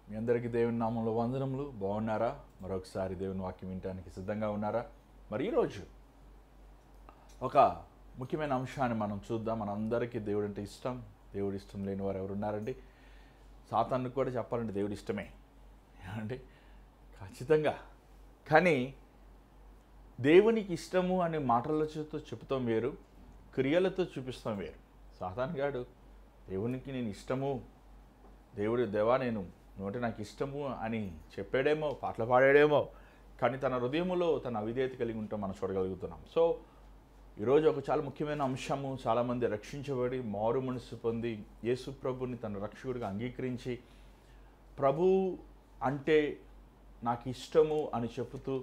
మీ అందరికీ దేవుని నామంలో వందనములు. బాగున్నారా? మరొకసారి దేవుని వాక్యం వినడానికి సిద్ధంగా ఉన్నారా? మరి ఈరోజు ఒక ముఖ్యమైన అంశాన్ని మనం చూద్దాం. మనందరికీ దేవుడు అంటే ఇష్టం. దేవుడు ఇష్టం లేని వారు ఎవరు ఉన్నారండి? సాతానుకు కూడా చెప్పాలంటే దేవుడు ఇష్టమే అంటే ఖచ్చితంగా. కానీ దేవునికి ఇష్టము అనే మాటలతో చెప్తాం వేరు, క్రియలతో చూపిస్తాం వేరు. సాతానుగాడు దేవునికి నేను ఇష్టము, దేవా నేను నువ్వంటే నాకు ఇష్టము అని చెప్పాడేమో, పాటలు పాడాడేమో, కానీ తన హృదయములో తన అవిధేయత కలిగి ఉంటాం మనం చూడగలుగుతున్నాం. సో ఈరోజు ఒక చాలా ముఖ్యమైన అంశము, చాలామంది రక్షించబడి మారు మనసు పొంది యేసు ప్రభుని తన రక్షకుడిగా అంగీకరించి ప్రభు అంటే నాకు ఇష్టము అని చెబుతూ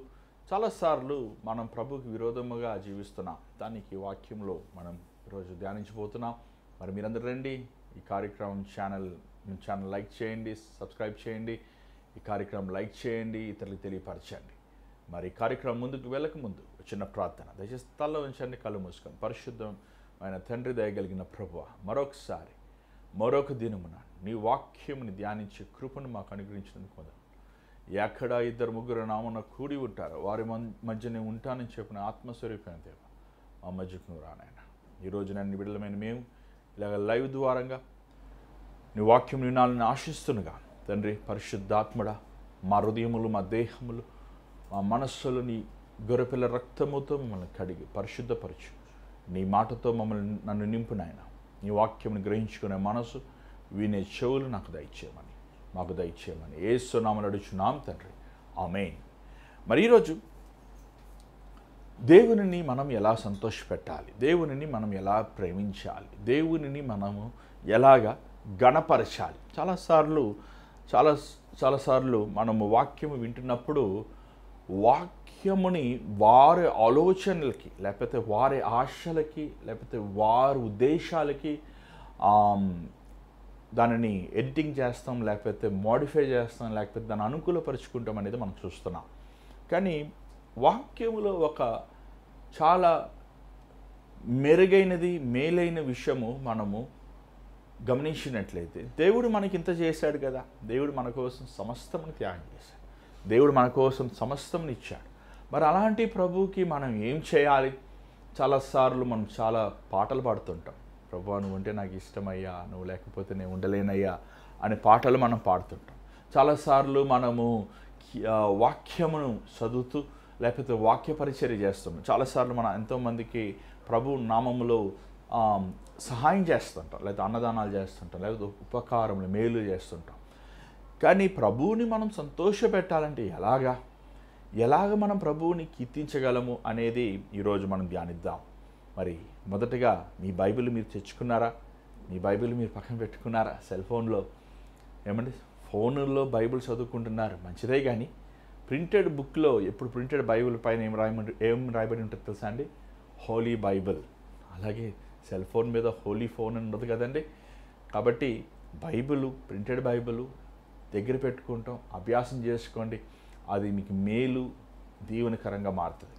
చాలాసార్లు మనం ప్రభుకి విరోధముగా జీవిస్తున్నాం. దానికి వాక్యంలో మనం ఈరోజు ధ్యానించబోతున్నాం. మరి మీరందరూ రండి, ఈ కార్యక్రమం ఛానల్ లైక్ చేయండి, సబ్స్క్రైబ్ చేయండి, ఈ కార్యక్రమం లైక్ చేయండి, ఇతరులకు తెలియపరచండి. మరి ఈ కార్యక్రమం ముందుకు వెళ్ళక ముందు చిన్న ప్రార్థన. దయచేసి తలలో ఉంచండి, కళ్ళు మూసుకొని. పరిశుద్ధమైన తండ్రి, దయగలిగిన ప్రభువా, మరొకసారి మరొక దినమున నీ వాక్యముని ధ్యానించే కృపను మాకు అనుగ్రహించినందుకు వందనాలు. ఎక్కడ ఇద్దరు ముగ్గురు నామన కూడి ఉంటారో వారి మధ్య నేను ఉంటానని చెప్పిన ఆత్మస్వరూపమైన దేవ, మా మధ్యకు నువ్వు రానాయన. ఈరోజు నన్ను బిడ్డలమైన మేము ఇలాగ లైవ్ ద్వారంగా నీ వాక్యం వినాలని ఆశిస్తునుగా తండ్రి, పరిశుద్ధాత్మడ మా హృదయములు, మా దేహములు, మా మనస్సులు నీ గొర్రెపిల్ల రక్తముతో మమ్మల్ని కడిగి పరిశుద్ధపరచు. నీ మాటతో మమ్మల్ని నన్ను నింపు నాయన. నీ వాక్యంని గ్రహించుకునే మనసు, వినే చెవులు నాకు దయచేయమని, మాకు దయచేయమని యేసు నామమున అడుగుచున్నాం తండ్రి, ఆమేన్. మరి ఈరోజు దేవునిని మనం ఎలా సంతోషపెట్టాలి, దేవునిని మనం ఎలా ప్రేమించాలి, దేవునిని మనము ఎలాగా గణపరచాలి. చాలాసార్లు మనము వాక్యము వింటున్నప్పుడు వాక్యముని వారి ఆలోచనలకి, లేకపోతే వారి ఆశలకి, లేకపోతే వారి ఉద్దేశాలకి దానిని ఎడిటింగ్ చేస్తాం, లేకపోతే మోడిఫై చేస్తాం, లేకపోతే దాన్ని అనుకూలపరుచుకుంటాం అనేది మనం చూస్తున్నాం. కానీ వాక్యములో ఒక చాలా మెరుగైనది, మేలైన విషయము మనము గమనించినట్లయితే, దేవుడు మనకి ఇంత చేశాడు కదా, దేవుడు మన కోసం సమస్తముని త్యాగం చేశాడు, దేవుడు మన కోసం సమస్తముని ఇచ్చాడు. మరి అలాంటి ప్రభువుకి మనం ఏం చేయాలి? చాలాసార్లు మనం చాలా పాటలు పాడుతుంటాం. ప్రభువా నువ్వు అంటే నాకు ఇష్టమయ్యా, నువ్వు లేకపోతే నేను ఉండలేనయ్యా అనే పాటలు మనం పాడుతుంటాం. చాలాసార్లు మనము వాక్యమును చదువుతూ లేకపోతే వాక్య పరిచర్య చేస్తున్నాం. చాలాసార్లు మనం ఎంతోమందికి ప్రభు నామములో సహాయం చేస్తుంటాం, లేకపోతే అన్నదానాలు చేస్తుంటాం, లేకపోతే ఉపకారములు మేలు చేస్తుంటాం. కానీ ప్రభువుని మనం సంతోషపెట్టాలంటే ఎలాగ మనం ప్రభువుని కీర్తించగలము అనేది ఈరోజు మనం ధ్యానిద్దాం. మరి మొదటగా మీ బైబిల్ మీరు తెచ్చుకున్నారా? మీ బైబిల్ మీరు పక్కన పెట్టుకున్నారా? సెల్ ఫోన్లో ఏమండి, ఫోన్లో బైబిల్ చదువుకుంటున్నారు, మంచిదే. కానీ ప్రింటెడ్ బుక్లో ఎప్పుడు ప్రింటెడ్ బైబిల్ పైన ఏం రాయబడి ఉంటుంది తెలుసా అండి? హోలీ బైబిల్. అలాగే సెల్ ఫోన్ మీద హోలీ ఫోన్ ఉండదు కదండి. కాబట్టి బైబిల్, ప్రింటెడ్ బైబిల్ దగ్గర పెట్టుకుంటాం, అభ్యాసం చేసుకోండి. అది మీకు మేలు, దీవెనకరంగా మారుతుంది.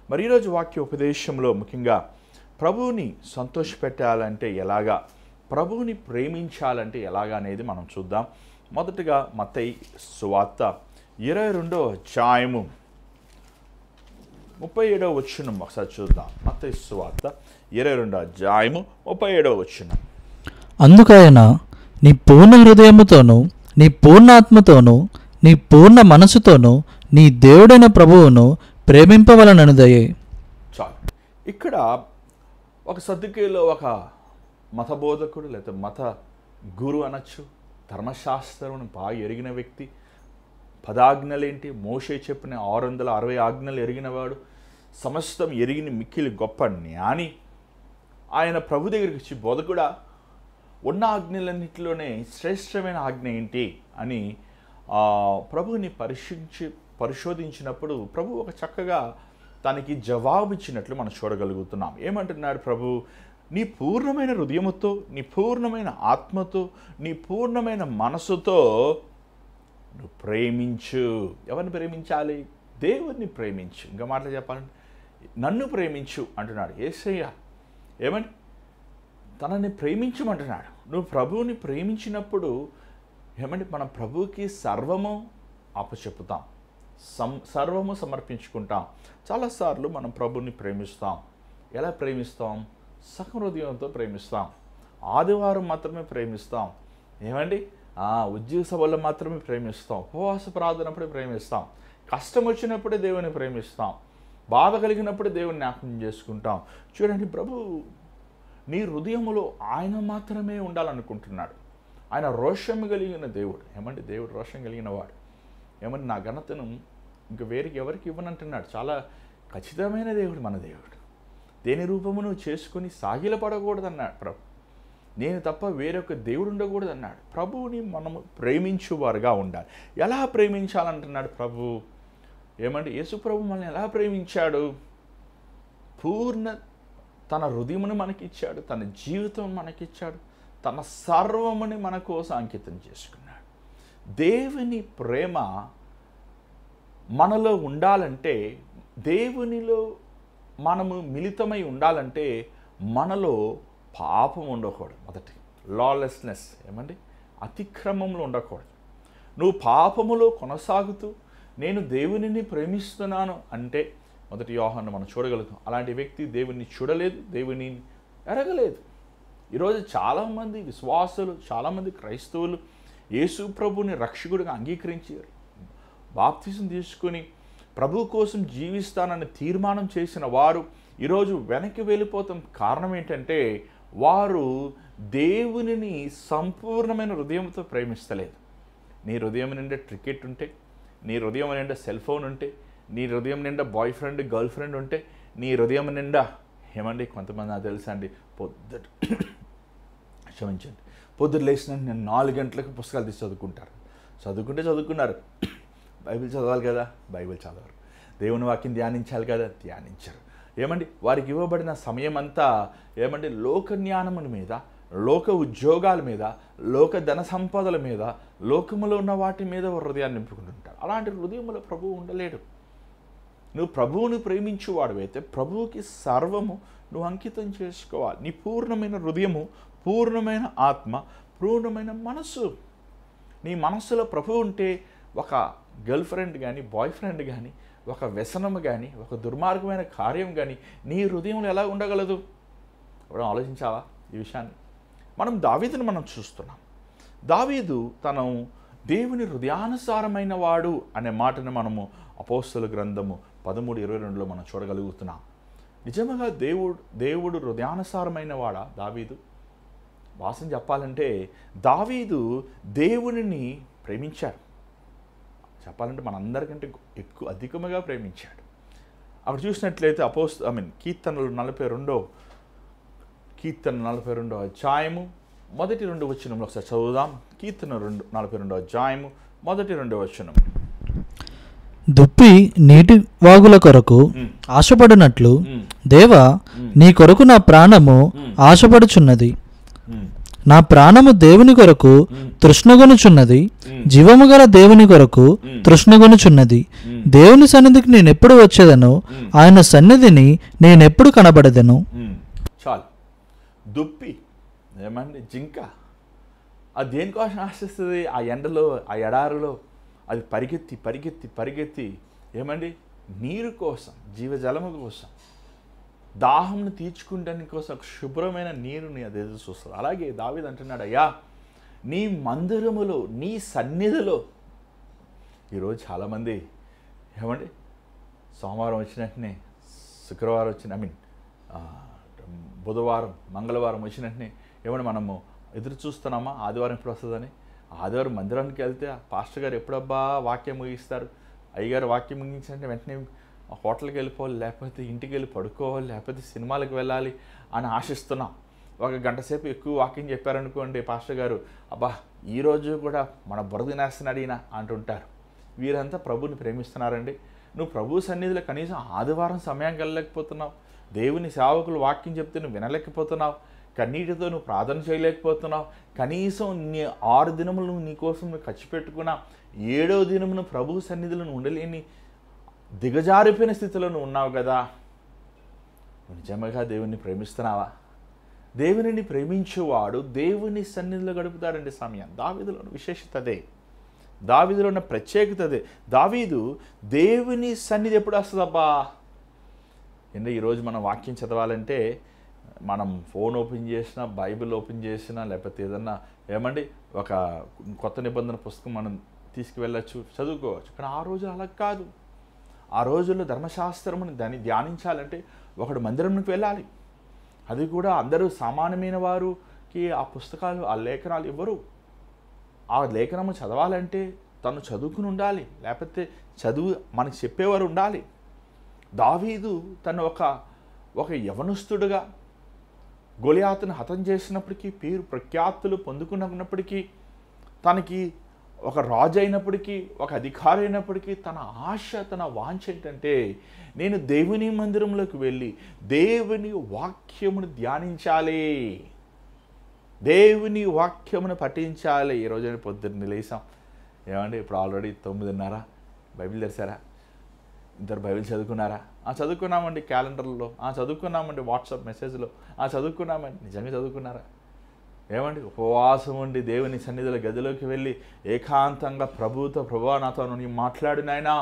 మరి ఈరోజు వాక్య ఉపదేశంలో ముఖ్యంగా ప్రభువుని సంతోషపెట్టాలంటే ఎలాగా, ప్రభువుని ప్రేమించాలంటే ఎలాగా అనేది మనం చూద్దాం. మొదటగా మత్తయి సువార్త 22వ అధ్యాయము 37వ వచనం ఒకసారి చూద్దాం. మత్తయి సువార్త 22వ అధ్యాయము 37వ వచనం. అందుకైన నీ పూర్ణ హృదయముతోనూ, నీ పూర్ణ ఆత్మతోనూ, నీ పూర్ణ మనసుతోనూ నీ దేవుడైన ప్రభువును ప్రేమింపవలననుదయే. చాలు. ఇక్కడ ఒక సద్దుకేలో ఒక మత బోధకుడు, లేదా మత గురు అనొచ్చు, ధర్మశాస్త్రం బాగా ఎరిగిన వ్యక్తి, పదాజ్ఞలేంటి, మోషే చెప్పిన 660 ఆజ్ఞలు ఎరిగినవాడు, సమస్తం ఎరిగిన మిక్కిలి గొప్ప జ్ఞాని. ఆయన ప్రభు దగ్గరికి వచ్చి, బోధకుడా ఉన్న ఆజ్ఞలన్నింటిలోనే శ్రేష్టమైన ఆజ్ఞ ఏంటి అని ప్రభువుని పరిశోధించినప్పుడు ప్రభు ఒక చక్కగా తనకి జవాబు ఇచ్చినట్లు మనం చూడగలుగుతున్నాం. ఏమంటున్నాడు ప్రభు? నీ పూర్ణమైన హృదయముతో, నీ పూర్ణమైన ఆత్మతో, నీ పూర్ణమైన మనసుతో నువ్వు ప్రేమించు. ఎవరిని ప్రేమించాలి? దేవుడిని ప్రేమించు. ఇంకా మాటలు చెప్పాలంటే నన్ను ప్రేమించు అంటున్నాడు యేసయ్య. ఏమని? తనని ప్రేమించమంటున్నాడు. నువ్వు ప్రభువుని ప్రేమించినప్పుడు ఏమంటే మనం ప్రభువుకి సర్వము అప్పచెప్పుతాం, సర్వము సమర్పించుకుంటాం. చాలాసార్లు మనం ప్రభుని ప్రేమిస్తాం. ఎలా ప్రేమిస్తాం? సగం హృదయంతో ప్రేమిస్తాం. ఆదివారం మాత్రమే ప్రేమిస్తాం. ఏమండి ఉద్యోగ సభల్లో మాత్రమే ప్రేమిస్తాం. ఉపవాస ప్రార్థనప్పుడే ప్రేమిస్తాం. కష్టం వచ్చినప్పుడే దేవుని ప్రేమిస్తాం. బాధ కలిగినప్పుడే దేవుని జ్ఞాపకం చేసుకుంటాం. చూడండి, ప్రభు నీ హృదయములో ఆయన మాత్రమే ఉండాలనుకుంటున్నాడు. ఆయన రోషం కలిగిన దేవుడు. ఏమండి, దేవుడు రోషం కలిగిన వాడు. ఏమంటే నా ఘనతను ఇంక వేరికి ఎవరికి ఇవ్వనంటున్నాడు. చాలా ఖచ్చితమైన దేవుడు మన దేవుడు. దేని రూపమును చేసుకుని సాగిలపడకూడదన్నాడు ప్రభు. నేను తప్ప వేరొక దేవుడు ఉండకూడదు అన్నాడు. ప్రభువుని మనము ప్రేమించువారుగా ఉండాలి. ఎలా ప్రేమించాలంటున్నాడు ప్రభు? ఏమంటే యేసు ప్రభు మనల్ని ఎలా ప్రేమించాడు? పూర్ణ తన హృదయమును మనకిచ్చాడు, తన జీవితం మనకిచ్చాడు, తన సర్వముని మన కోసం అంకితం చేసుకున్నాడు. దేవుని ప్రేమ మనలో ఉండాలంటే, దేవునిలో మనము మిళితమై ఉండాలంటే మనలో పాపం ఉండకూడదు. మొదటి లాలెస్నెస్, ఏమండి అతిక్రమంలో ఉండకూడదు. నువ్వు పాపములో కొనసాగుతూ నేను దేవునిని ప్రేమిస్తున్నాను అంటే మొదటి యోహాను మనం చూడగలుగుతాం. అలాంటి వ్యక్తి దేవుని చూడలేదు, దేవుని ఎరగలేదు. ఈరోజు చాలామంది విశ్వాసులు, చాలామంది క్రైస్తవులు యేసు ప్రభుని రక్షకుడిగా అంగీకరించారు, బాప్తిసం తీసుకుని ప్రభు కోసం జీవిస్తానని తీర్మానం చేసిన వారు ఈరోజు వెనక్కి వెళ్ళిపోతాం. కారణం ఏంటంటే వారు దేవునిని సంపూర్ణమైన హృదయంతో ప్రేమిస్తలేదు. నీ హృదయం నిండా క్రికెట్ ఉంటే, నీ హృదయం నిండా సెల్ ఫోన్ ఉంటే, నీ హృదయం నిండా బాయ్ ఫ్రెండ్ గర్ల్ ఫ్రెండ్ ఉంటే, నీ హృదయం నిండా ఏమండి కొంతమంది నాకు తెలుసా అండి, క్షమించండి, పొద్దున లేచిన నేను 4 గంటలకు పుస్తకాలు తీసి చదువుకుంటారు. చదువుకున్నారు. బైబిల్ చదవాలి కదా, బైబిల్ చదవరు. దేవుని వాక్యం ధ్యానించాలి కదా, ధ్యానించరు. ఏమండి వారికి ఇవ్వబడిన సమయం అంతా ఏమండి లోక జ్ఞానముల మీద, లోక ఉద్యోగాల మీద, లోక ధన సంపదల మీద, లోకములో ఉన్న వాటి మీద హృదయాన్ని నింపుకుంటుంటారు. అలాంటి హృదయంలో ప్రభువు ఉండలేడు. నువ్వు ప్రభువుని ప్రేమించువాడువైతే ప్రభువుకి సర్వము నువ్వు అంకితం చేసుకోవాలి. నీ పూర్ణమైన హృదయము, పూర్ణమైన ఆత్మ, పూర్ణమైన మనస్సు. నీ మనస్సులో ప్రభువు ఉంటే ఒక గర్ల్ ఫ్రెండ్ కానీ, బాయ్ ఫ్రెండ్ కానీ, ఒక వ్యసనము కానీ, ఒక దుర్మార్గమైన కార్యం కానీ నీ హృదయంలో ఎలా ఉండగలదు? ఇప్పుడు ఆలోచించావా ఈ విషయాన్ని? మనం దావీదుని మనం చూస్తున్నాం. దావీదు తను దేవుని హృదయానుసారమైన వాడు అనే మాటను మనము అపోస్తలుల గ్రంథము 13:22లో మనం చూడగలుగుతున్నాం. నిజంగా దేవుడు హృదయానుసారమైన వాడా దావీదు? వాసన చెప్పాలంటే దావీదు దేవునిని ప్రేమించాడు. చెప్పాలంటే మనందరికంటే అధికముగా ప్రేమించాడు. అక్కడ చూసినట్లయితే కీర్తనలు 42 అధ్యాయము మొదటి 2 వచనంలో ఒకసారి చదువుదాం. కీర్తన 42 అధ్యాయము మొదటి 2 వచనం. దుప్పి నీటి వాగుల కొరకు ఆశపడినట్లు దేవా నీ కొరకు నా ప్రాణము ఆశపడుచున్నది. నా ప్రాణము దేవుని కొరకు తృష్ణగొనుచున్నది, జీవము గల దేవుని కొరకు తృష్ణగొనుచున్నది. దేవుని సన్నిధికి నేనెప్పుడు వచ్చేదను, ఆయన సన్నిధిని నేనెప్పుడు కనబడదను. చాలు. దుప్పి ఏమండి జింక అది దేనికోసం ఆశిస్తుంది? ఆ ఎండలో, ఆ ఎడారిలో అది పరిగెత్తి ఏమండి నీరు కోసం, జీవజలము కోసం, దాహంను తీర్చుకుంటానికి కోసం ఒక శుభ్రమైన నీరుని అది ఎదురు చూస్తుంది. అలాగే దావీదు అంటున్నాడు, అయ్యా నీ మందిరములో, నీ సన్నిధిలో. ఈరోజు చాలామంది ఏమండి సోమవారం వచ్చినట్టునే, శుక్రవారం బుధవారం, మంగళవారం వచ్చినట్టునే ఏమంటే మనము ఎదురు చూస్తున్నామా ఆదివారం ఎప్పుడు వస్తుందని? ఆదివారం మందిరానికి వెళ్తే పాస్టర్ గారు ఎప్పుడబ్బా వాక్యం ముగిస్తారు, అయ్యగారు వాక్యం ముగించారంటే వెంటనే హోటల్కి వెళ్ళిపోవాలి, లేకపోతే ఇంటికి వెళ్ళి పడుకోవాలి, లేకపోతే సినిమాలకు వెళ్ళాలి అని ఆశిస్తున్నాం. 1 గంట సేపు ఎక్కువ వాక్యం చెప్పారనుకోండి పాస్టర్ గారు, అబ్బా ఈరోజు కూడా మన బురద నేస్తున్నాడు ఈయన అంటుంటారు. వీరంతా ప్రభుని ప్రేమిస్తున్నారండి? నువ్వు ప్రభు సన్నిధిలో కనీసం ఆదివారం సమయానికి వెళ్ళలేకపోతున్నావు, దేవుని సేవకులు వాక్యం చెప్తే నువ్వు వినలేకపోతున్నావు, కన్నీటితో నువ్వు ప్రార్థన చేయలేకపోతున్నావు, కనీసం 6 దినములు నువ్వు నీకోసం నువ్వు ఖర్చు పెట్టుకున్నా 7వ దినమును ప్రభు సన్నిధిలో నువ్వు ఉండలేని దిగజారిపోయిన స్థితిలో నువ్వు ఉన్నావు కదా. నువ్వు నిజంగా దేవుణ్ణి ప్రేమిస్తున్నావా? దేవునిని ప్రేమించేవాడు దేవుని సన్నిధిలో గడుపుతాడండి సమయం. దావీదులో విశేషత అదే, దావీదులో ఉన్న ప్రత్యేకత అదే. దావీదు దేవుని సన్నిధి ఎప్పుడు వస్తుందబ్బా అంటే ఈరోజు మనం వాక్యం చదవాలంటే మనం ఫోన్ ఓపెన్ చేసినా, బైబిల్ ఓపెన్ చేసినా, లేకపోతే ఏదన్నా ఏమండి ఒక కొత్త నిబంధన పుస్తకం మనం తీసుకువెళ్ళచ్చు, చదువుకోవచ్చు. కానీ ఆ రోజు అలా కాదు. ఆ రోజుల్లో ధర్మశాస్త్రముని దాన్ని ధ్యానించాలంటే ఒకడు మందిరంకి వెళ్ళాలి. అది కూడా అందరూ సామాన్యమైన వారికి ఆ పుస్తకాలు, ఆ లేఖనాలు ఇవ్వరు. ఆ లేఖనము చదవాలంటే తను చదువుకుని ఉండాలి, లేకపోతే చదువు మనకు చెప్పేవారు ఉండాలి. దావీదు తను ఒక యవనస్తుడుగా గొలియాతును హతం చేసినప్పటికీ, పేరు ప్రఖ్యాతులు పొందుకున్నప్పటికీ, తనకి ఒక రాజు అయినప్పటికీ, ఒక అధికారి అయినప్పటికీ తన ఆశ, తన వాంఛ ఏంటంటే నేను దేవుని మందిరంలోకి వెళ్ళి దేవుని వాక్యమును ధ్యానించాలి, దేవుని వాక్యమును పఠించాలి. ఈరోజు పొద్దున్న లేసాం ఏమండి, ఇప్పుడు ఆల్రెడీ 9:30. బైబిల్ తెరిచారా? ఇద్దరు బైబిల్ చదువుకున్నారా? చదువుకున్నామండి. క్యాలెండర్లో చదువుకున్నామండి. వాట్సాప్ మెసేజ్లో చదువుకున్నామండి. నిజంగా చదువుకున్నారా? ఏమండి, ఉపవాసం ఉండి దేవుని సన్నిధిలో గదిలోకి వెళ్ళి ఏకాంతంగా ప్రభువుతో, ప్రభువా నాతో నువ్వు మాట్లాడు నాయనా,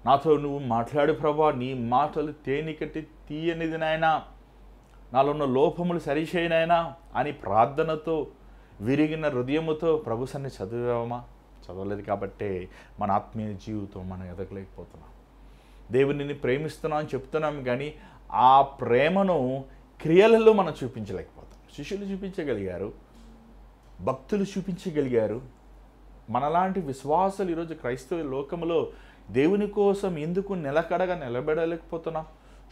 నాతో నువ్వు మాట్లాడు ప్రభువా, నీ మాటలు తేనెకట్టి తీయనిది నాయనా, నాలో ఉన్న లోపములు సరిచేయనాయనా అని ప్రార్థనతో, విరిగిన హృదయముతో ప్రభు సన్ని చదివామా? చదవలేదు. కాబట్టే మన ఆత్మీయ జీవితం మనం ఎదగలేకపోతున్నాం. దేవునిని ప్రేమిస్తున్నాం అని చెప్తున్నాం, కానీ ఆ ప్రేమను క్రియలలో మనం చూపించలేకపోతాం. శిష్యులు చూపించగలిగారు, భక్తులు చూపించగలిగారు. మనలాంటి విశ్వాసాలు ఈరోజు క్రైస్తవ లోకంలో దేవుని కోసం ఎందుకు నిలకడగా నిలబడలేకపోతున్నాం?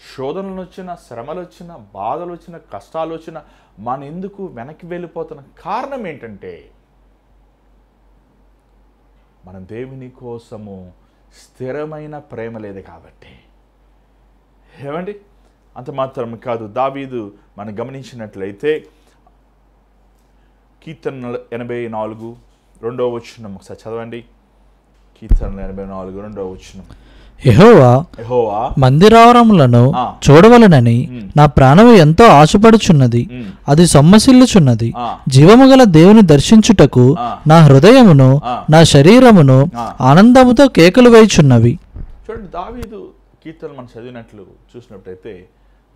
శోధనలు వచ్చినా, శ్రమలు వచ్చినా, బాధలు వచ్చినా, కష్టాలు వచ్చినా మన ఎందుకు వెనక్కి వెళ్ళిపోతున్నాం? కారణం ఏంటంటే మనం దేవుని కోసము స్థిరమైన ప్రేమ లేదు కాబట్టి. ఏమండి, అంత మాత్రం కాదు. దావీదు మనం గమనించినట్లయితే కీర్తనలు 84 2వ వచనం ఒకసారి చదవండి. కీర్తనలు 84 2వ వచనం. యెహోవా మందిరావరములను చూడవలనని నా ప్రాణము ఎంతో ఆశపడుచున్నది, అది సొమ్మసిల్లుచున్నది. జీవము గల దేవుని దర్శించుటకు నా హృదయమును, నా శరీరమును ఆనందముతో కేకలు వేయుచున్నవి. చూడండి, దావీదు కీర్తనలు మనం చదివినట్లు చూసినట్టయితే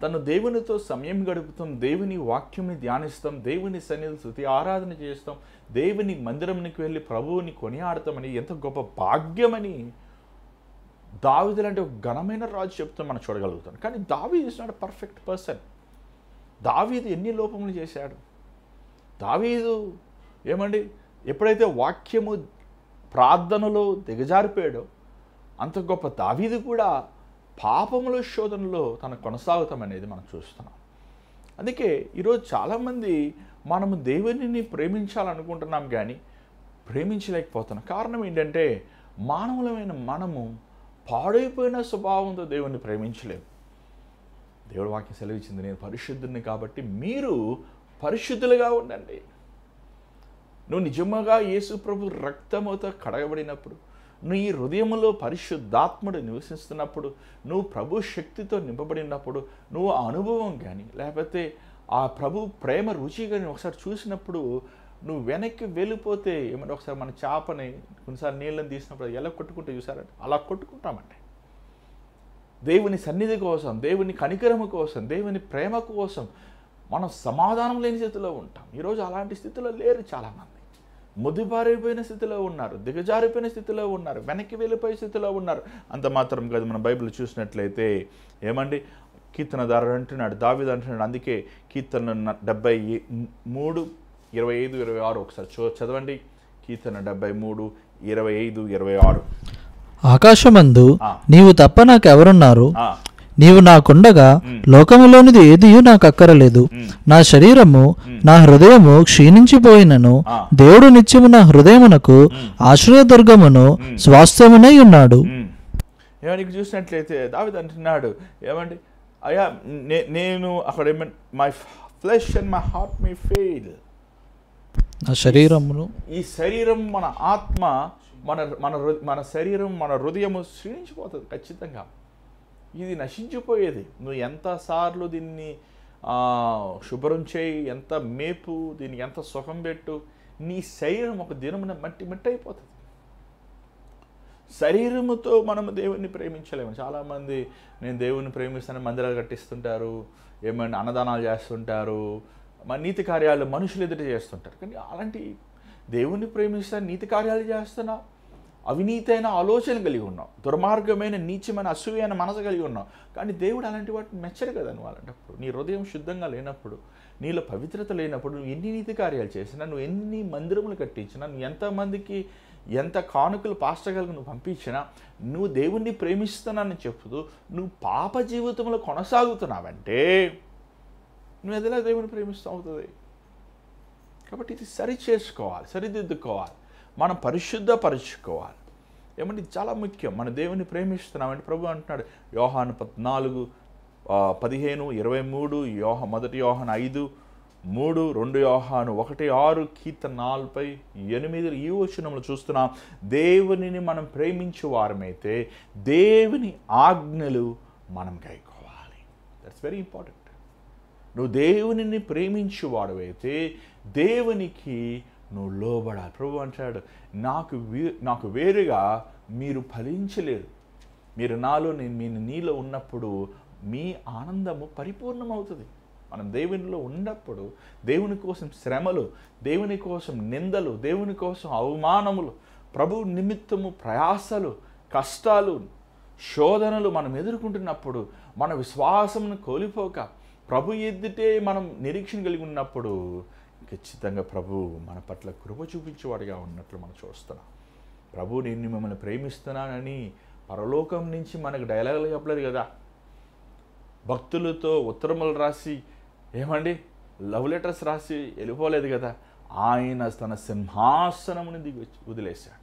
తను దేవునితో సమయం గడుపుతాం, దేవుని వాక్యంని ధ్యానిస్తాం, దేవుని సన్నిధి స్తుతి ఆరాధన చేస్తాం, దేవుని మందిరంకి వెళ్ళి ప్రభువుని కొనియాడతామని ఎంత గొప్ప భాగ్యమని దావీదు లాంటి ఒక ఘనమైన రాజు చెప్తాం మనం చూడగలుగుతాం. కానీ దావీదు ఇస్ నాట్ పర్ఫెక్ట్ పర్సన్. దావీదు ఎన్ని లోపములు చేశాడు? దావీదు ఏమండి, ఎప్పుడైతే వాక్యము ప్రార్థనలో దిగజారిపోయాడో అంత గొప్ప దావీదు కూడా పాపముల శోధనలో తను కొనసాగుతాం అనేది మనం చూస్తున్నాం. అందుకే ఈరోజు చాలామంది మనము దేవునిని ప్రేమించాలనుకుంటున్నాం కానీ ప్రేమించలేకపోతున్నాం. కారణం ఏంటంటే మానవులమైన మనము పాడైపోయిన స్వభావంతో దేవుణ్ణి ప్రేమించలేము. దేవుడు వాక్యం సెలవిచ్చింది, నేను పరిశుద్ధుని కాబట్టి మీరు పరిశుద్ధులుగా ఉండండి. నువ్వు నిజముగా యేసు ప్రభు రక్తముతో కడగబడినప్పుడు, నువ్వు ఈ హృదయంలో పరిశుద్ధాత్ముడు నివసిస్తున్నప్పుడు, నువ్వు ప్రభు శక్తితో నింపబడినప్పుడు, నువ్వు ఆ అనుభవం కానీ లేకపోతే ఆ ప్రభు ప్రేమ రుచి కానీ ఒకసారి చూసినప్పుడు నువ్వు వెనక్కి వెళ్ళిపోతే ఏమంటే ఒకసారి మన చేపని కొన్నిసార్లు నీళ్ళని తీసినప్పుడు ఎలా కొట్టుకుంటే చూసారంటే అలా కొట్టుకుంటామంటే దేవుని సన్నిధి కోసం, దేవుని కనికరము కోసం, దేవుని ప్రేమ కోసం మనం సమాధానం లేని స్థితిలో ఉంటాం. ఈరోజు అలాంటి స్థితిలో లేరు చాలామంది. ముదిబారైపోయిన స్థితిలో ఉన్నారు, దిగజారిపోయిన స్థితిలో ఉన్నారు, వెనక్కి వెళ్ళిపోయే స్థితిలో ఉన్నారు. అంత మాత్రం కాదు, మన బైబిల్ చూసినట్లయితే ఏమండి కీర్తనదారుడు అంటున్నాడు, దావీదు అంటున్నాడు. అందుకే కీర్తన 73 25 26 ఒకసారి చదవండి. కీర్తన 73 25 26. ఆకాశమందు నీవు తప్ప నాకెవరున్నారు? నీవు నాకుండగా లోకములోనిది ఏదియూ నాకు అక్కరలేదు. నా శరీరము నా హృదయము క్షీణించిపోయినను దేవుడు నిత్యము నా హృదయమునకు ఆశ్రయదుర్గమును స్వాస్థ్యమునై ఉన్నాడు. ఏమని చూసినట్లయితే దావీదు అంటున్నాడు, ఏమండి అయ్యా నేను అక్కడ ఏమంటే my flesh and my heart may fail. నా శరీరమును, ఈ శరీరం, మన ఆత్మ, మన శరీరం, మన హృదయము క్షీణించిపోతుంది ఖచ్చితంగా. ఇది నశించిపోయేది. నువ్వు ఎంతసార్లు దీన్ని శుభ్రం చేయి, ఎంత మేపు, దీనికి ఎంత సుఖం పెట్టు, నీ శరీరం ఒక దినమున మట్టి అయిపోతుంది. శరీరముతో మనము దేవుణ్ణి ప్రేమించలేము. చాలామంది నేను దేవుణ్ణి ప్రేమిస్తానని మందిరాలు కట్టిస్తుంటారు, ఏమైనా అన్నదానాలు చేస్తుంటారు, నీతి కార్యాలు మనుషులు ఎదుట చేస్తుంటారు. కానీ అలాంటి దేవుణ్ణి ప్రేమిస్తాను, నీతి కార్యాలు చేస్తున్నా, అవినీతి అయిన ఆలోచన కలిగి ఉన్నావు, దుర్మార్గమైన నీచమైన అసూయైన మనసు కలిగి ఉన్నావు. కానీ దేవుడు అలాంటి వాటిని మెచ్చడు కదా. నువ్వు అలాంటప్పుడు నీ హృదయం శుద్ధంగా లేనప్పుడు, నీలో పవిత్రత లేనప్పుడు, నువ్వు ఎన్ని నీతి కార్యాలు చేసినా, నువ్వు ఎన్ని మందిరములు కట్టించినా, నువ్వు ఎంతమందికి ఎంత కానుకలు పాస్టర్లకు నువ్వు పంపించినా, నువ్వు దేవుణ్ణి ప్రేమిస్తున్నానని చెప్తూ నువ్వు పాప జీవితంలో కొనసాగుతున్నావంటే నువ్వు ఎదులా దేవుని ప్రేమిస్తూ అవుతుంది. కాబట్టి ఇది సరి చేసుకోవాలి, సరిదిద్దుకోవాలి, మనం పరిశుద్ధపరచుకోవాలి. ఏమంటే ఇది చాలా ముఖ్యం. మన దేవుని ప్రేమిస్తున్నామంటే ప్రభు అంటున్నాడు యోహాను 14, 15, 23, మొదటి యోహాను 5, 3, 2 యోహాను 1, 6, కీర్తన 4:8 ఈ వచనంలో చూస్తున్నాం. దేవునిని మనం ప్రేమించే వారమైతే దేవుని ఆజ్ఞలు మనం గైకోవాలి. That's very important. నువ్వు దేవునిని ప్రేమించేవాడవైతే దేవునికి నువ్వు లోబడాలి. ప్రభు అంటాడు నాకు వేరుగా మీరు ఫలించలేరు, మీరు నాలో నేను నీలో ఉన్నప్పుడు మీ ఆనందము పరిపూర్ణమవుతుంది. మనం దేవునిలో ఉన్నప్పుడు దేవుని కోసం శ్రమలు, దేవుని కోసం నిందలు, దేవుని కోసం అవమానములు, ప్రభు నిమిత్తము ప్రయాసలు, కష్టాలు, శోధనలు మనం ఎదుర్కొంటున్నప్పుడు మన విశ్వాసమును కోల్పోక ప్రభు ఎదుటే మనం నిరీక్షణ కలిగి ఉన్నప్పుడు ఖచ్చితంగా ప్రభు మన పట్ల కృప చూపించేవాడిగా ఉన్నట్లు మనం చూస్తున్నాం. ప్రభు నేను మిమ్మల్ని ప్రేమిస్తున్నానని పరలోకం నుంచి మనకు డైలాగులు చెప్పలేదు కదా. భక్తులతో ఉత్తరములు రాసి ఏమండి లవ్ లెటర్స్ రాసి వెళ్ళిపోలేదు కదా. ఆయన తన సింహాసనముని దిగి వదిలేశాడు.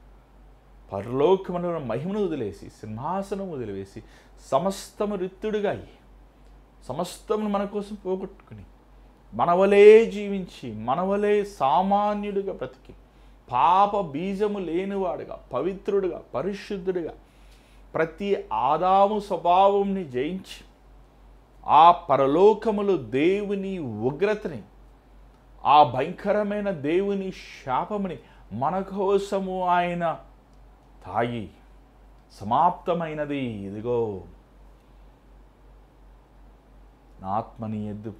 పరలోకమున మహిమను వదిలేసి సింహాసనం వదిలివేసి సమస్తము రిత్తుడుగా అయ్యి సమస్తమును మన కోసం పోగొట్టుకుని మనవలే జీవించి మనవలే సామాన్యుడిగా బ్రతికి పాప బీజము లేనివాడుగా పవిత్రుడుగా పరిశుద్ధుడిగా ప్రతి ఆదాము స్వభావంని జయించి ఆ పరలోకములో దేవుని ఉగ్రతని, ఆ భయంకరమైన దేవుని శాపముని మన కోసము ఆయన తాగి సమాప్తమైనది, ఇదిగో నా ఆత్మని ఎద్దు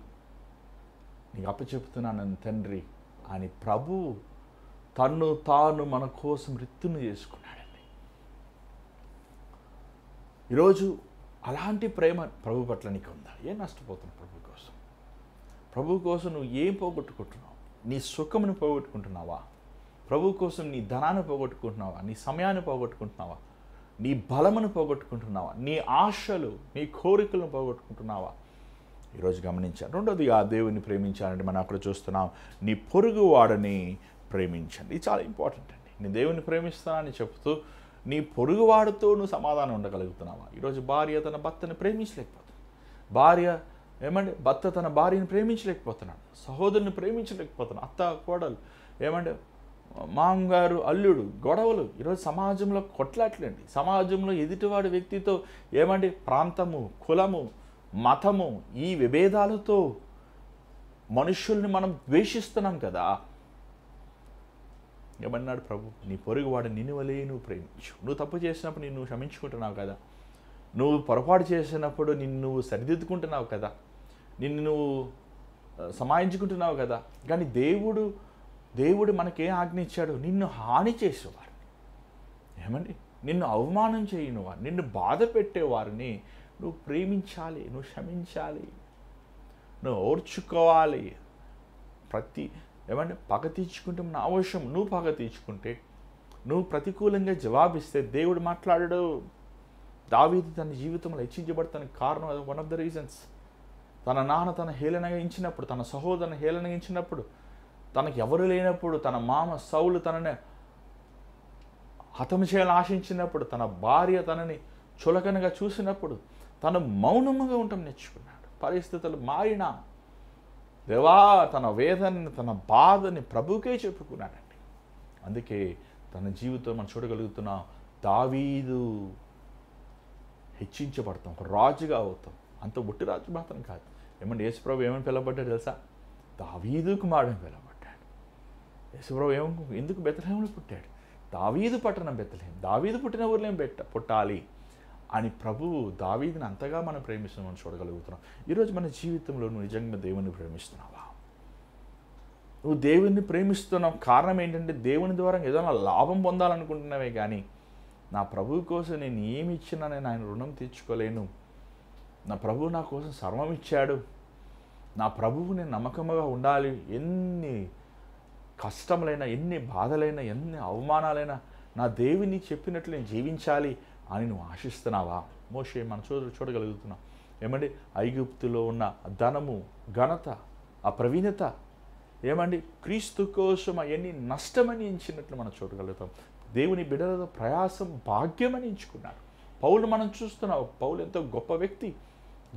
నీకు అప్పచెప్తున్నాను తండ్రి అని ప్రభు తన్ను తాను మన కోసం రిత్తును చేసుకున్నాడండి. ఈరోజు అలాంటి ప్రేమ ప్రభు పట్ల నీకు ఉందా? ఏం నష్టపోతున్నావు ప్రభు కోసం? ప్రభు కోసం నువ్వు ఏం పోగొట్టుకుంటున్నావు? నీ సుఖమును పోగొట్టుకుంటున్నావా? ప్రభు కోసం నీ ధనాన్ని పోగొట్టుకుంటున్నావా? నీ సమయాన్ని పోగొట్టుకుంటున్నావా? నీ బలమును పోగొట్టుకుంటున్నావా? నీ ఆశలు, నీ కోరికలను పోగొట్టుకుంటున్నావా? ఈరోజు గమనించాను. రెండోదిగా దేవుని ప్రేమించాలంటే మనం అక్కడ చూస్తున్నాం, నీ పొరుగు వాడిని ప్రేమించండి. ఇది చాలా ఇంపార్టెంట్ అండి. నేను దేవుని ప్రేమిస్తానని చెప్తూ నీ పొరుగువాడితో నువ్వు సమాధానం ఉండగలుగుతున్నావా? ఈరోజు భార్య తన భర్తని ప్రేమించలేకపోతుంది, భర్త తన భార్యను ప్రేమించలేకపోతున్నాడు, సహోదరుని ప్రేమించలేకపోతున్నాడు, అత్త కోడలు మామగారు అల్లుడు గొడవలు. ఈరోజు సమాజంలో కొట్లాట్లండి. సమాజంలో ఎదుటివాడి వ్యక్తితో ప్రాంతము, కులము, మతము, ఈ విభేదాలతో మనుషుల్ని మనం ద్వేషిస్తున్నాం కదా. ఏమన్నాడు ప్రభు? నీ పొరుగువాడు నిన్ను వలే నువ్వు ప్రేమించు. నువ్వు తప్పు చేసినప్పుడు నిన్ను క్షమించుకుంటున్నావు కదా, నువ్వు పొరపాటు చేసినప్పుడు నిన్ను సరిదిద్దుకుంటున్నావు కదా, నిన్ను నువ్వు సమాయించుకుంటున్నావు కదా. కానీ దేవుడు మనకేం ఆజ్ఞ ఇచ్చాడు? నిన్ను హాని చేసేవారు, నిన్ను అవమానం చేయనివారు, నిన్ను బాధ పెట్టేవారిని నువ్వు ప్రేమించాలి, నువ్వు క్షమించాలి, నువ్వు ఓర్చుకోవాలి. పగ తీర్చుకుంటే మన అవసరం. నువ్వు పగ తీర్చుకుంటే, నువ్వు ప్రతికూలంగా జవాబిస్తే దేవుడు మాట్లాడాడు. దావీదు తన జీవితంలో హెచ్చించబడతానికి కారణం అది వన్ ఆఫ్ ద రీజన్స్. తన నాన్న తన హేళనగా ఇచ్చినప్పుడు, తన సహోదరుని హేళనగా ఇచ్చినప్పుడు, తనకి ఎవరు లేనప్పుడు, తన మామ సౌలు తనని హతం చేయాలని ఆశించినప్పుడు, తన భార్య తనని చులకనగా చూసినప్పుడు తను మౌనముగా ఉండటం నేర్చుకున్నాడు. పరిస్థితులు మారినా దేవా తన వేదనని, తన బాధని ప్రభుకే చెప్పుకున్నాడండి. అందుకే తన జీవితం మనం చూడగలుగుతున్నాం. దావీదు హెచ్చించబడతాం, ఒక రాజుగా అవుతాం. అంత ఒట్టి రాజు మాత్రం కాదు, ఏమంటే యేసుప్రభు ఏమని పిలవబడ్డాడు తెలుసా? దావీదు కుమారుడని పిలవబడ్డాడు. యేసుప్రభు ఎందుకు బెత్లెహేములో పుట్టాడు? దావీదు పట్టణం బెత్లెహేం, దావీదు పుట్టిన ఊర్లో పుట్టాలి అని ప్రభువు దావీదుని అంతగా మనం ప్రేమిస్తున్నామని చూడగలుగుతున్నాం. ఈరోజు మన జీవితంలో నువ్వు నిజంగా దేవుని ప్రేమిస్తున్నావా? నువ్వు దేవుణ్ణి ప్రేమిస్తున్నావు కారణం ఏంటంటే దేవుని ద్వారా ఏదైనా లాభం పొందాలనుకుంటున్నావే కానీ నా ప్రభువు కోసం నేను ఏమి ఇచ్చినా నేను ఆయన రుణం తీర్చుకోలేను. నా ప్రభువు నా కోసం సర్వం ఇచ్చాడు, నా ప్రభువు నేను నమ్మకంగా ఉండాలి, ఎన్ని కష్టములైనా, ఎన్ని బాధలైనా, ఎన్ని అవమానాలైనా నా దేవుని చెప్పినట్లు నేను జీవించాలి అని నువ్వు ఆశిస్తున్నావా? మోషే మనం చూడగలుగుతున్నాం. ఏమండి, ఐగుప్తులో ఉన్న ధనము, ఘనత, ఆ ప్రవీణత ఏమండి క్రీస్తు కోసం అవన్నీ నష్టమని ఎంచినట్లు మనం చూడగలుగుతాం. దేవుని బిడ్డలతో ప్రయాసం భాగ్యమని ఎంచుకున్నాడు. పౌలు మనం చూస్తున్నాం. పౌలు ఎంతో గొప్ప వ్యక్తి,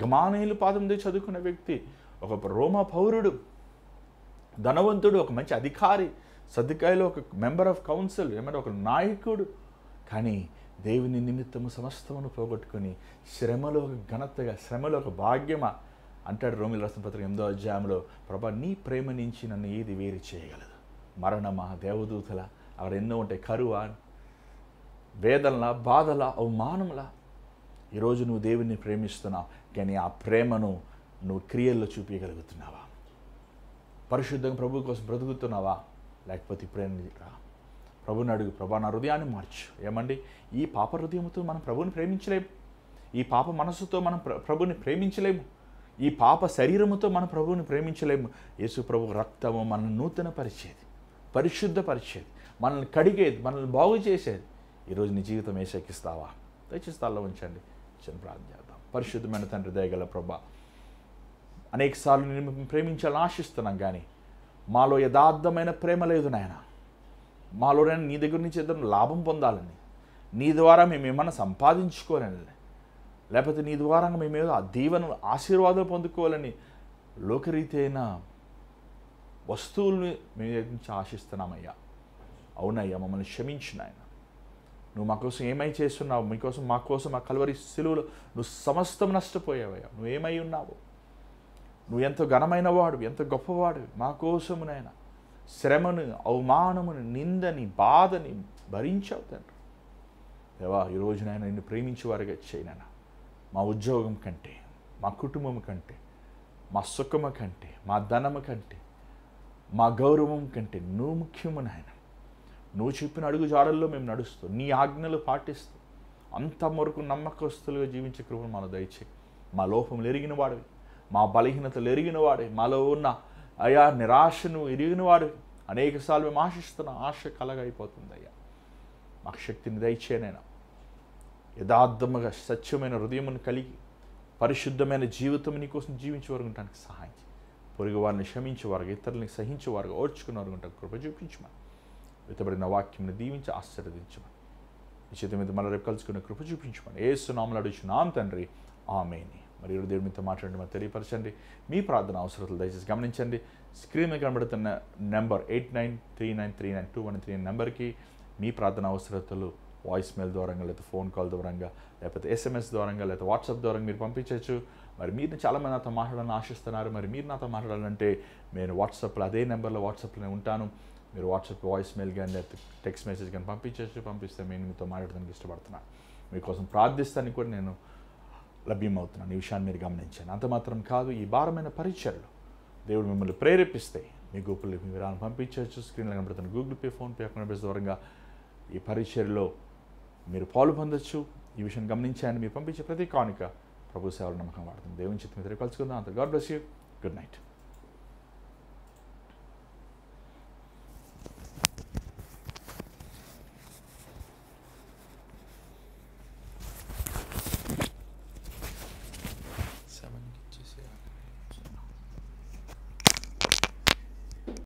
గమాలీయేలు పాదం దగ్గర చదువుకున్న వ్యక్తి, ఒక రోమా పౌరుడు, ధనవంతుడు, ఒక మంచి అధికారి, సద్దుకాయలో ఒక మెంబర్ ఆఫ్ కౌన్సిల్, ఏమంటే ఒక నాయకుడు. కానీ దేవుని నిమిత్తము సమస్తమును పోగొట్టుకుని శ్రమలో ఒక ఘనతగా, శ్రమలో ఒక భాగ్యమా అంటాడు రోమీయులకు రాసిన పత్రిక 8వ అధ్యాయంలో, ప్రభా నీ ప్రేమ నుంచి నన్ను ఏది వేరు చేయగలదు? మరణమా, దేవదూతల, అక్కడ ఎన్నో ఉంటాయి, కరువా, వేదనల, బాధల, అవమానంలా. ఈరోజు నువ్వు దేవుడిని ప్రేమిస్తున్నావు కానీ ఆ ప్రేమను నువ్వు క్రియల్లో చూపించగలుగుతున్నావా? పరిశుద్ధంగా ప్రభు కోసం బ్రతుకుతున్నావా? లేకపోతే ఇప్పుడైనా రా ప్రభుని అడుగు, ప్రభా నా హృదయాన్ని మార్చు. ఏమండి, ఈ పాప హృదయంతో మనం ప్రభుని ప్రేమించలేము, ఈ పాప మనసుతో మనం ప్రభుని ప్రేమించలేము, ఈ పాప శరీరముతో మనం ప్రభువుని ప్రేమించలేము. యేసు ప్రభు రక్తము మనల్ని నూతన పరిచేది, పరిశుద్ధపరిచేది, మనల్ని కడిగేది, మనల్ని బాగు చేసేది. ఈరోజు నీ జీవితం ఏసెక్కిస్తావా? దయచేసి స్థాయిలో ఉంచండి, చిన్న ప్రార్థన చేద్దాం. పరిశుద్ధమైన తండ్రి, దయగల ప్రభా, అనేకసార్లు నేను ప్రేమించాలని ఆశిస్తున్నాం కానీ మాలో యథార్థమైన ప్రేమ లేదు నాయన. మాలో నీ దగ్గర నుంచి ఏదైనా లాభం పొందాలని, నీ ద్వారా మేము ఏమన్నా సంపాదించుకోవాలని, లేకపోతే నీ ద్వారా మేమేదో ఆ దీవెన ఆశీర్వాదం పొందుకోవాలని లోకరీతి అయిన వస్తువుల్ని మేము దగ్గర నుంచి ఆశిస్తున్నామయ్యా. అవునయ్యా, మమ్మల్ని క్షమించిన ఆయన. నువ్వు మా కోసం ఏమై చేస్తున్నావు? మీకోసం, మా కోసం ఆ కల్వరి సిలువలో నువ్వు సమస్తం నష్టపోయావయ్యా. నువ్వు ఏమై ఉన్నావు? నువ్వు ఎంతో ఘనమైన వాడు, ఎంతో గొప్పవాడు. మా కోసమునైనా శ్రమను, అవమానమును, నిందని, బాధని భరించావు తండ్రి. దేవా, ఈరోజునైనా నిన్ను ప్రేమించేవారుగా చేయనైనా మా ఉద్యోగం కంటే, మా కుటుంబం కంటే, మా సుఖము కంటే, మా ధనము కంటే, మా గౌరవం కంటే నువ్వు ముఖ్యము నాయన. నువ్వు చెప్పిన అడుగు జాడల్లో మేము నడుస్తూ, నీ ఆజ్ఞలు పాటిస్తూ అంత వరకు నమ్మకస్తులుగా జీవించే కృపను మనం దయచేయి. మా లోపములు ఎరిగిన వాడివి, మా బలహీనతలు ఎరిగిన వాడే, మాలో ఉన్న అయా నిరాశను ఎరిగిన వాడు. అనేకసార్లు మేము ఆశిస్తున్న ఆశ కలగైపోతుంది అయ్యా. మాకు శక్తిని దయచేయనైనా యథార్థముగా సత్యమైన హృదయమును కలిగి పరిశుద్ధమైన జీవితం నీ కోసం జీవించేవారు ఉండటానికి సహాయం చేయి. పొరుగు వారిని క్షమించేవారు, ఇతరులని సహించేవారు, ఓర్చుకునేవారు ఉంటారు కృప చూపించమని, వెతబడిన వాక్యంని దీవించి ఆశీర్వదించమని, ఈ చేతి మీద మళ్ళీ రేపు కలుసుకునే కృప చూపించమని యేసు నామములో అడుగుచున్నాం తండ్రి, ఆమేన్. మరి ఈరోజు దేవుడి మీతో మాట్లాడండి, మరి తెలియపరచండి. మీ ప్రార్థన అవసరాలు దయచేసి గమనించండి. స్క్రీన్ మీద కనబడుతున్న నెంబర్ 8939392139 నెంబర్కి మీ ప్రార్థన అవసరతలు వాయిస్ మెయిల్ ద్వారంగా, లేకపోతే ఫోన్ కాల్ ద్వారంగా, లేకపోతే SMS ద్వారంగా, లేకపోతే వాట్సాప్ ద్వారా మీరు పంపించవచ్చు. మరి మీరు చాలామంది నాతో మాట్లాడాలని ఆశిస్తున్నారు. మరి మీరు నాతో మాట్లాడాలంటే నేను వాట్సాప్లో అదే నెంబర్లో వాట్సాప్లో ఉంటాను. మీరు వాట్సాప్ వాయిస్ మెయిల్ కానీ లేకపోతే టెక్స్ట్ మెసేజ్ కానీ పంపించవచ్చు. పంపిస్తే నేను మీతో మాట్లాడడానికి ఇష్టపడుతున్నాను. మీకోసం ప్రార్థిస్తానికి కూడా నేను లభ్యమవుతున్నాను. ఈ విషయాన్ని మీరు గమనించండి. అంత మాత్రం కాదు, ఈ భారమైన పరిచర్లు దేవుడు మిమ్మల్ని ప్రేరేపిస్తే మీ గూగుల్ మీ విరాన్ని పంపించవచ్చు. స్క్రీన్లో కనబడుతున్న Google pay, PhonePe account numbers ద్వారా ఈ పరిచర్లో మీరు పాలు పొందొచ్చు. ఈ విషయం గమనించండి. మీరు పంపించే ప్రతి కానుక ప్రభు సేవలు నమ్మకం వాడుతుంది. దేవుని చిత్తం మీద కలుసుకుందాం. అంత God bless you. Good night.